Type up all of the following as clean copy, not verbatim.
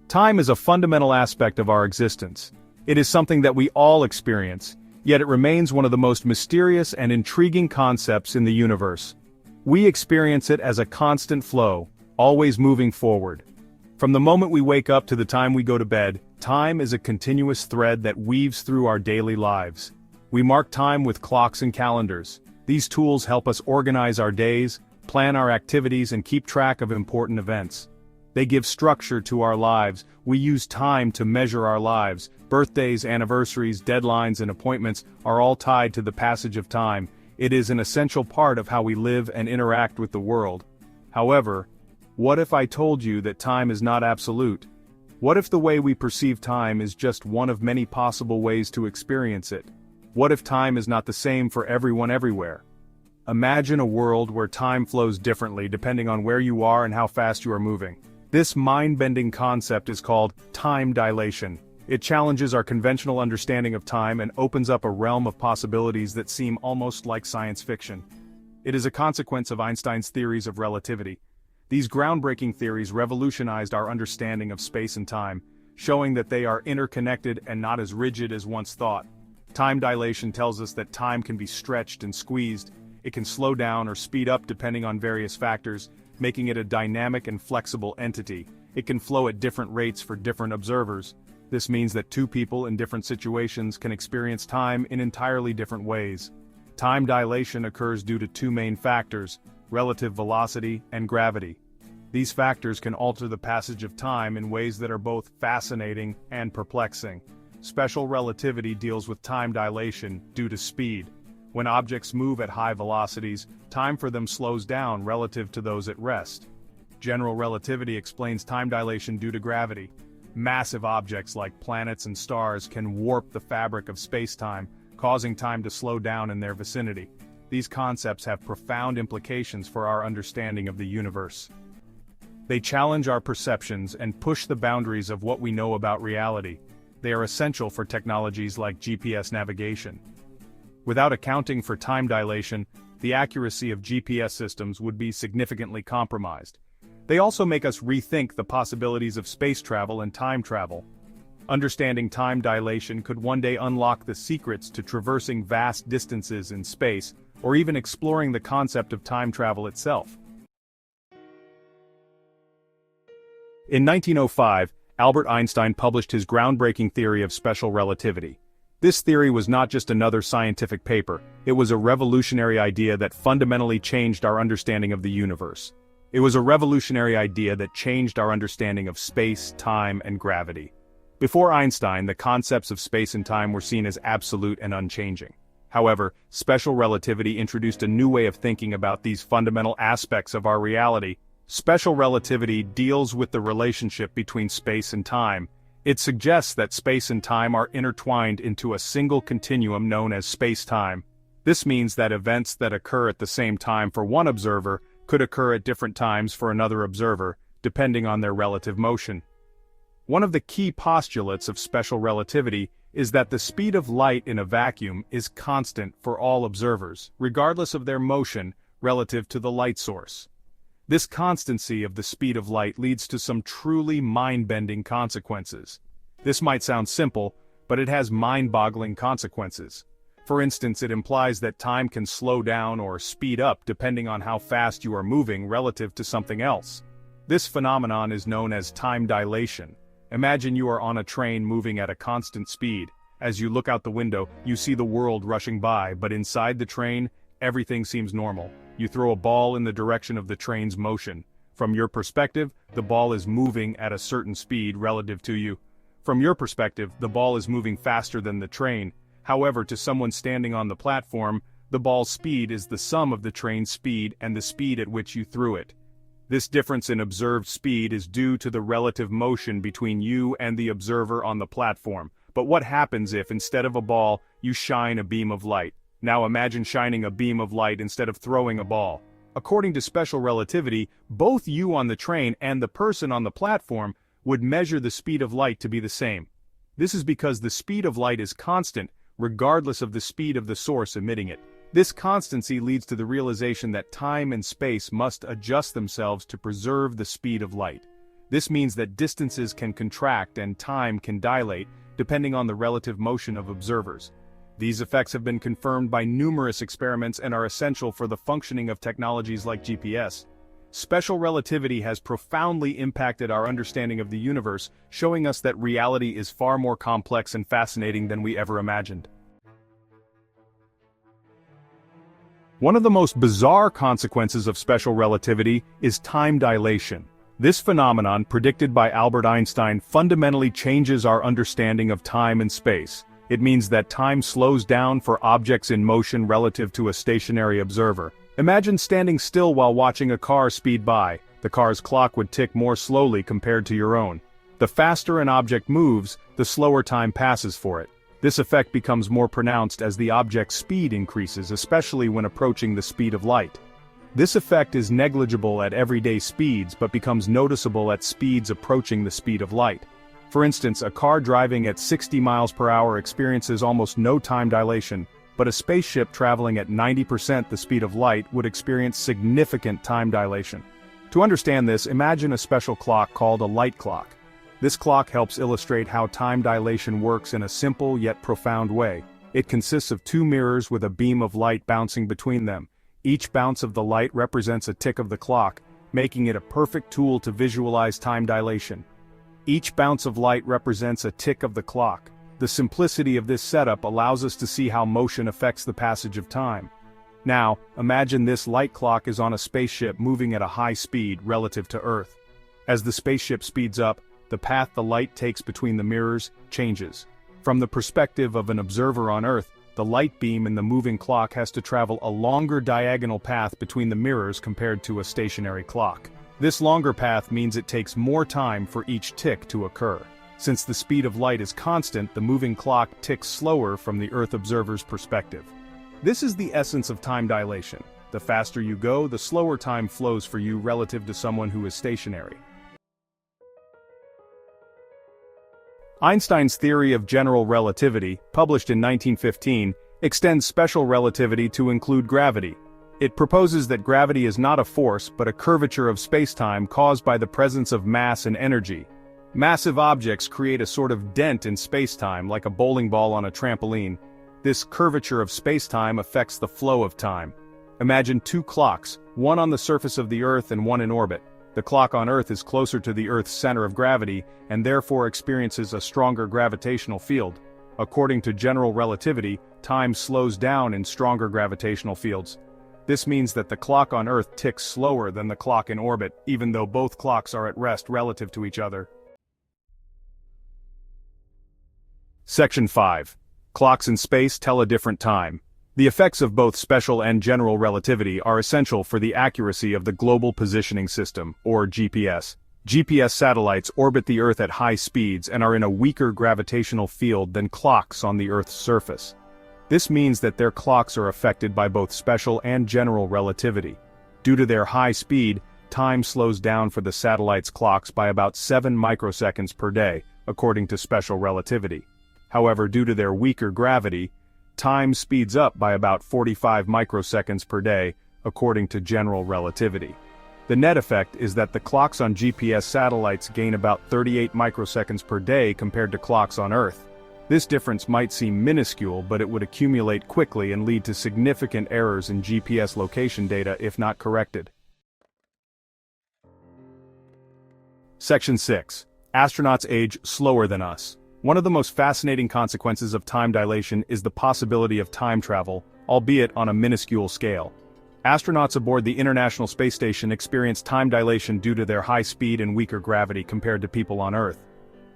Time is a fundamental aspect of our existence. It is something that we all experience, yet it remains one of the most mysterious and intriguing concepts in the universe. We experience it as a constant flow, always moving forward. From the moment we wake up to the time we go to bed, time is a continuous thread that weaves through our daily lives. We mark time with clocks and calendars. These tools help us organize our days, plan our activities, and keep track of important events. They give structure to our lives. We use time to measure our lives. Birthdays, anniversaries, deadlines, and appointments are all tied to the passage of time. It is an essential part of how we live and interact with the world. However, what if I told you that time is not absolute? What if the way we perceive time is just one of many possible ways to experience it? What if time is not the same for everyone everywhere? Imagine a world where time flows differently depending on where you are and how fast you are moving. This mind-bending concept is called time dilation. It challenges our conventional understanding of time and opens up a realm of possibilities that seem almost like science fiction. It is a consequence of Einstein's theories of relativity. These groundbreaking theories revolutionized our understanding of space and time, showing that they are interconnected and not as rigid as once thought. Time dilation tells us that time can be stretched and squeezed. It can slow down or speed up depending on various factors, making it a dynamic and flexible entity. It can flow at different rates for different observers. This means that two people in different situations can experience time in entirely different ways. Time dilation occurs due to two main factors: relative velocity and gravity. These factors can alter the passage of time in ways that are both fascinating and perplexing. Special relativity deals with time dilation due to speed. When objects move at high velocities, time for them slows down relative to those at rest. General relativity explains time dilation due to gravity. Massive objects like planets and stars can warp the fabric of space-time, causing time to slow down in their vicinity. These concepts have profound implications for our understanding of the universe. They challenge our perceptions and push the boundaries of what we know about reality. They are essential for technologies like GPS navigation. Without accounting for time dilation, the accuracy of GPS systems would be significantly compromised. They also make us rethink the possibilities of space travel and time travel. Understanding time dilation could one day unlock the secrets to traversing vast distances in space, or even exploring the concept of time travel itself. In 1905, Albert Einstein published his groundbreaking theory of special relativity. This theory was not just another scientific paper, it was a revolutionary idea that fundamentally changed our understanding of the universe. It was a revolutionary idea that changed our understanding of space, time, and gravity. Before Einstein, the concepts of space and time were seen as absolute and unchanging. However, special relativity introduced a new way of thinking about these fundamental aspects of our reality. Special relativity deals with the relationship between space and time. It suggests that space and time are intertwined into a single continuum known as space-time. This means that events that occur at the same time for one observer could occur at different times for another observer, depending on their relative motion. One of the key postulates of special relativity is that the speed of light in a vacuum is constant for all observers, regardless of their motion relative to the light source. This constancy of the speed of light leads to some truly mind-bending consequences. This might sound simple, but it has mind-boggling consequences. For instance, it implies that time can slow down or speed up depending on how fast you are moving relative to something else. This phenomenon is known as time dilation. Imagine you are on a train moving at a constant speed. As you look out the window, you see the world rushing by, but inside the train, everything seems normal. You throw a ball in the direction of the train's motion. From your perspective, the ball is moving at a certain speed relative to you. From your perspective, the ball is moving faster than the train. However, to someone standing on the platform, the ball's speed is the sum of the train's speed and the speed at which you threw it. This difference in observed speed is due to the relative motion between you and the observer on the platform. But what happens if, instead of a ball, you shine a beam of light? Now imagine shining a beam of light instead of throwing a ball. According to special relativity, both you on the train and the person on the platform would measure the speed of light to be the same. This is because the speed of light is constant, regardless of the speed of the source emitting it. This constancy leads to the realization that time and space must adjust themselves to preserve the speed of light. This means that distances can contract and time can dilate, depending on the relative motion of observers. These effects have been confirmed by numerous experiments and are essential for the functioning of technologies like GPS. Special relativity has profoundly impacted our understanding of the universe, showing us that reality is far more complex and fascinating than we ever imagined. One of the most bizarre consequences of special relativity is time dilation. This phenomenon, predicted by Albert Einstein, fundamentally changes our understanding of time and space. It means that time slows down for objects in motion relative to a stationary observer. Imagine standing still while watching a car speed by. The car's clock would tick more slowly compared to your own. The faster an object moves, the slower time passes for it. This effect becomes more pronounced as the object's speed increases, especially when approaching the speed of light. This effect is negligible at everyday speeds but becomes noticeable at speeds approaching the speed of light. For instance, a car driving at 60 miles per hour experiences almost no time dilation, but a spaceship traveling at 90% the speed of light would experience significant time dilation. To understand this, imagine a special clock called a light clock. This clock helps illustrate how time dilation works in a simple yet profound way. It consists of two mirrors with a beam of light bouncing between them. Each bounce of the light represents a tick of the clock, making it a perfect tool to visualize time dilation. Each bounce of light represents a tick of the clock. The simplicity of this setup allows us to see how motion affects the passage of time. Now, imagine this light clock is on a spaceship moving at a high speed relative to Earth. As the spaceship speeds up, the path the light takes between the mirrors changes. From the perspective of an observer on Earth, the light beam in the moving clock has to travel a longer diagonal path between the mirrors compared to a stationary clock. This longer path means it takes more time for each tick to occur. Since the speed of light is constant, the moving clock ticks slower from the Earth observer's perspective. This is the essence of time dilation. The faster you go, the slower time flows for you relative to someone who is stationary. Einstein's theory of general relativity, published in 1915, extends special relativity to include gravity. It proposes that gravity is not a force but a curvature of spacetime caused by the presence of mass and energy. Massive objects create a sort of dent in spacetime like a bowling ball on a trampoline. This curvature of spacetime affects the flow of time. Imagine two clocks, one on the surface of the Earth and one in orbit. The clock on Earth is closer to the Earth's center of gravity and therefore experiences a stronger gravitational field. According to general relativity, time slows down in stronger gravitational fields. This means that the clock on Earth ticks slower than the clock in orbit, even though both clocks are at rest relative to each other. Section 5. Clocks in space tell a different time. The effects of both special and general relativity are essential for the accuracy of the Global Positioning System, or GPS. GPS satellites orbit the Earth at high speeds and are in a weaker gravitational field than clocks on the Earth's surface. This means that their clocks are affected by both special and general relativity. Due to their high speed, time slows down for the satellite's clocks by about 7 microseconds per day, according to special relativity. However, due to their weaker gravity, time speeds up by about 45 microseconds per day, according to general relativity. The net effect is that the clocks on GPS satellites gain about 38 microseconds per day compared to clocks on Earth. This difference might seem minuscule, but it would accumulate quickly and lead to significant errors in GPS location data if not corrected. Section 6. Astronauts age slower than us. One of the most fascinating consequences of time dilation is the possibility of time travel, albeit on a minuscule scale. Astronauts aboard the International Space Station experience time dilation due to their high speed and weaker gravity compared to people on Earth.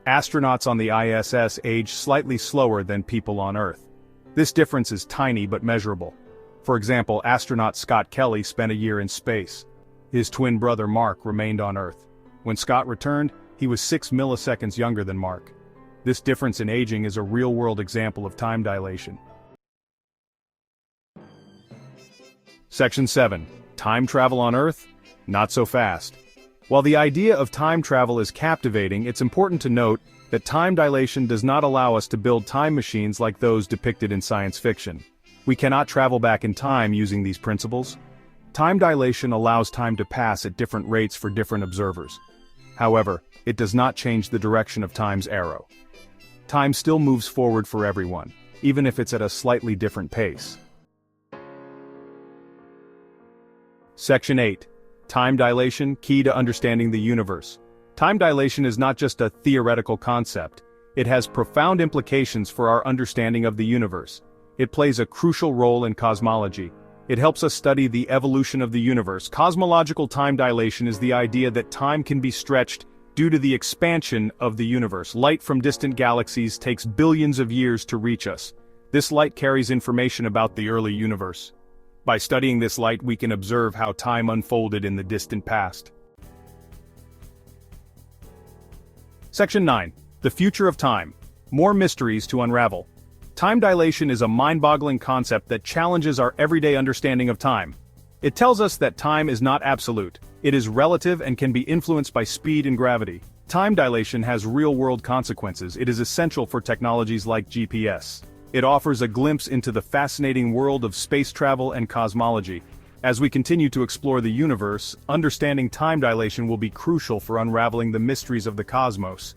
Astronauts on the ISS age slightly slower than people on Earth. This difference is tiny but measurable. For example, astronaut Scott Kelly spent a year in space. His twin brother Mark remained on Earth. When Scott returned, he was 6 milliseconds younger than Mark. This difference in aging is a real-world example of time dilation. Section 7. Time travel on Earth? Not so fast. While the idea of time travel is captivating, it's important to note that time dilation does not allow us to build time machines like those depicted in science fiction. We cannot travel back in time using these principles. Time dilation allows time to pass at different rates for different observers. However, it does not change the direction of time's arrow. Time still moves forward for everyone, even if it's at a slightly different pace. Section 8. Time dilation, key to understanding the universe. Time dilation is not just a theoretical concept. It has profound implications for our understanding of the universe. It plays a crucial role in cosmology. It helps us study the evolution of the universe. Cosmological time dilation is the idea that time can be stretched due to the expansion of the universe. Light from distant galaxies takes billions of years to reach us. This light carries information about the early universe. By studying this light, we can observe how time unfolded in the distant past. Section 9. The future of time. More mysteries to unravel. Time dilation is a mind-boggling concept that challenges our everyday understanding of time. It tells us that time is not absolute. It is relative and can be influenced by speed and gravity. Time dilation has real-world consequences. It is essential for technologies like GPS. It offers a glimpse into the fascinating world of space travel and cosmology. As we continue to explore the universe, understanding time dilation will be crucial for unraveling the mysteries of the cosmos.